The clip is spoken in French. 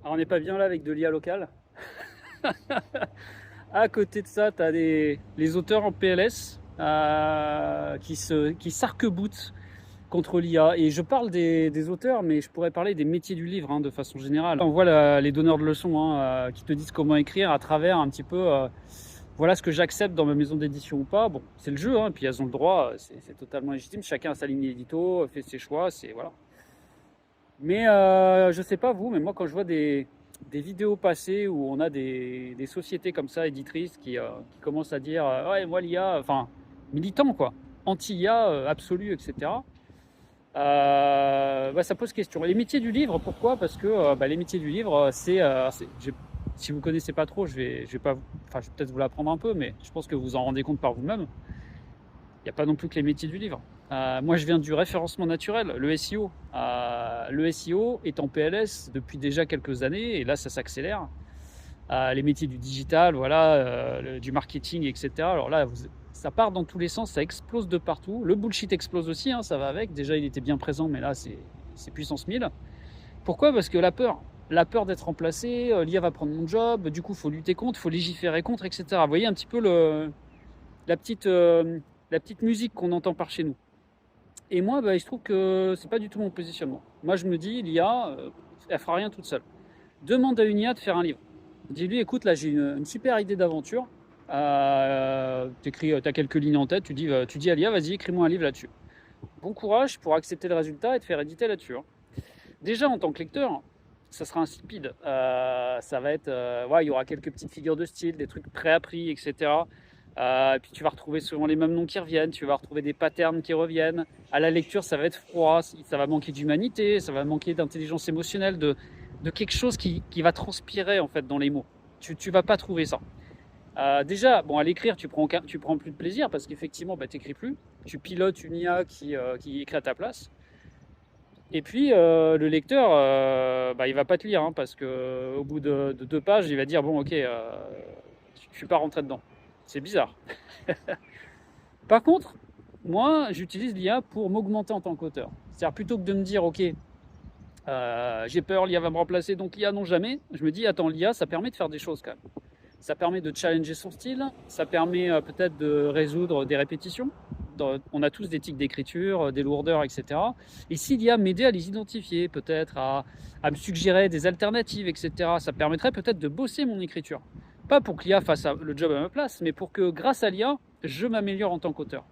Alors, on n'est pas bien là avec de l'IA locale. À côté de ça, tu as les auteurs en PLS qui s'arc-boutent contre l'IA. Et je parle des auteurs, mais je pourrais parler des métiers du livre, hein, de façon générale. On voit les donneurs de leçons, hein, qui te disent comment écrire à travers un petit peu, voilà ce que j'accepte dans ma maison d'édition ou pas. Bon, c'est le jeu, hein, puis elles ont le droit, c'est totalement légitime. Chacun a sa ligne édito, fait ses choix, c'est voilà. Mais je sais pas vous, mais moi quand je vois des vidéos passées où on a des sociétés comme ça, éditrices, qui commencent à dire ouais, moi l'IA, enfin, militants quoi, anti-IA absolu, etc. Bah, ça pose question. Les métiers du livre, pourquoi? Parce que bah, les métiers du livre, si vous connaissez pas trop, je vais pas, enfin, je vais peut-être vous l'apprendre un peu, mais je pense que vous vous en rendez compte par vous-même. Il n'y a pas non plus que les métiers du livre. Moi, je viens du référencement naturel, le SEO. Le SEO est en PLS depuis déjà quelques années, et là, ça s'accélère. Les métiers du digital, voilà, du marketing, etc. Alors là, ça part dans tous les sens, ça explose de partout. Le bullshit explose aussi, hein, ça va avec. Déjà, il était bien présent, mais là, c'est puissance 1000. Pourquoi? Parce que la peur d'être remplacé, l'IA va prendre mon job, du coup, il faut lutter contre, il faut légiférer contre, etc. Vous voyez un petit peu la petite, euh, la petite musique qu'on entend par chez nous. Et moi, bah, il se trouve que c'est pas du tout mon positionnement. Moi, je me dis, l'IA, elle fera rien toute seule. Demande à une IA de faire un livre. Dis-lui, écoute, là, j'ai une super idée d'aventure. T'as quelques lignes en tête, tu dis à l'IA, vas-y, écris-moi un livre là-dessus. Bon courage pour accepter le résultat et te faire éditer là-dessus, hein. Déjà, en tant que lecteur, ça sera insipide. Ça va être, ouais, il y aura quelques petites figures de style, des trucs préappris, etc. Et puis tu vas retrouver souvent les mêmes noms qui reviennent, tu vas retrouver des patterns qui reviennent. À la lecture, ça va être froid, ça va manquer d'humanité, ça va manquer d'intelligence émotionnelle, de quelque chose qui va transpirer en fait dans les mots. Tu vas pas trouver ça. Déjà, bon, à l'écrire, tu prends plus de plaisir parce qu'effectivement, bah, tu n'écris plus. Tu pilotes une IA qui écrit à ta place. Et puis le lecteur, bah, il va pas te lire, hein, parce que au bout de 2 pages, il va dire bon, ok, je suis pas rentré dedans. C'est bizarre. Par contre, moi, j'utilise l'IA pour m'augmenter en tant qu'auteur. C'est-à-dire plutôt que de me dire ok, j'ai peur, l'IA va me remplacer, donc l'IA non jamais. Je me dis attends, l'IA, ça permet de faire des choses quand même. Ça permet de challenger son style, ça permet peut-être de résoudre des répétitions. On a tous des tics d'écriture, des lourdeurs, etc. Et s'il y a m'aider à les identifier, peut-être à me suggérer des alternatives, etc., ça permettrait peut-être de bosser mon écriture. Pas pour que l'IA fasse le job à ma place, mais pour que grâce à l'IA, je m'améliore en tant qu'auteur.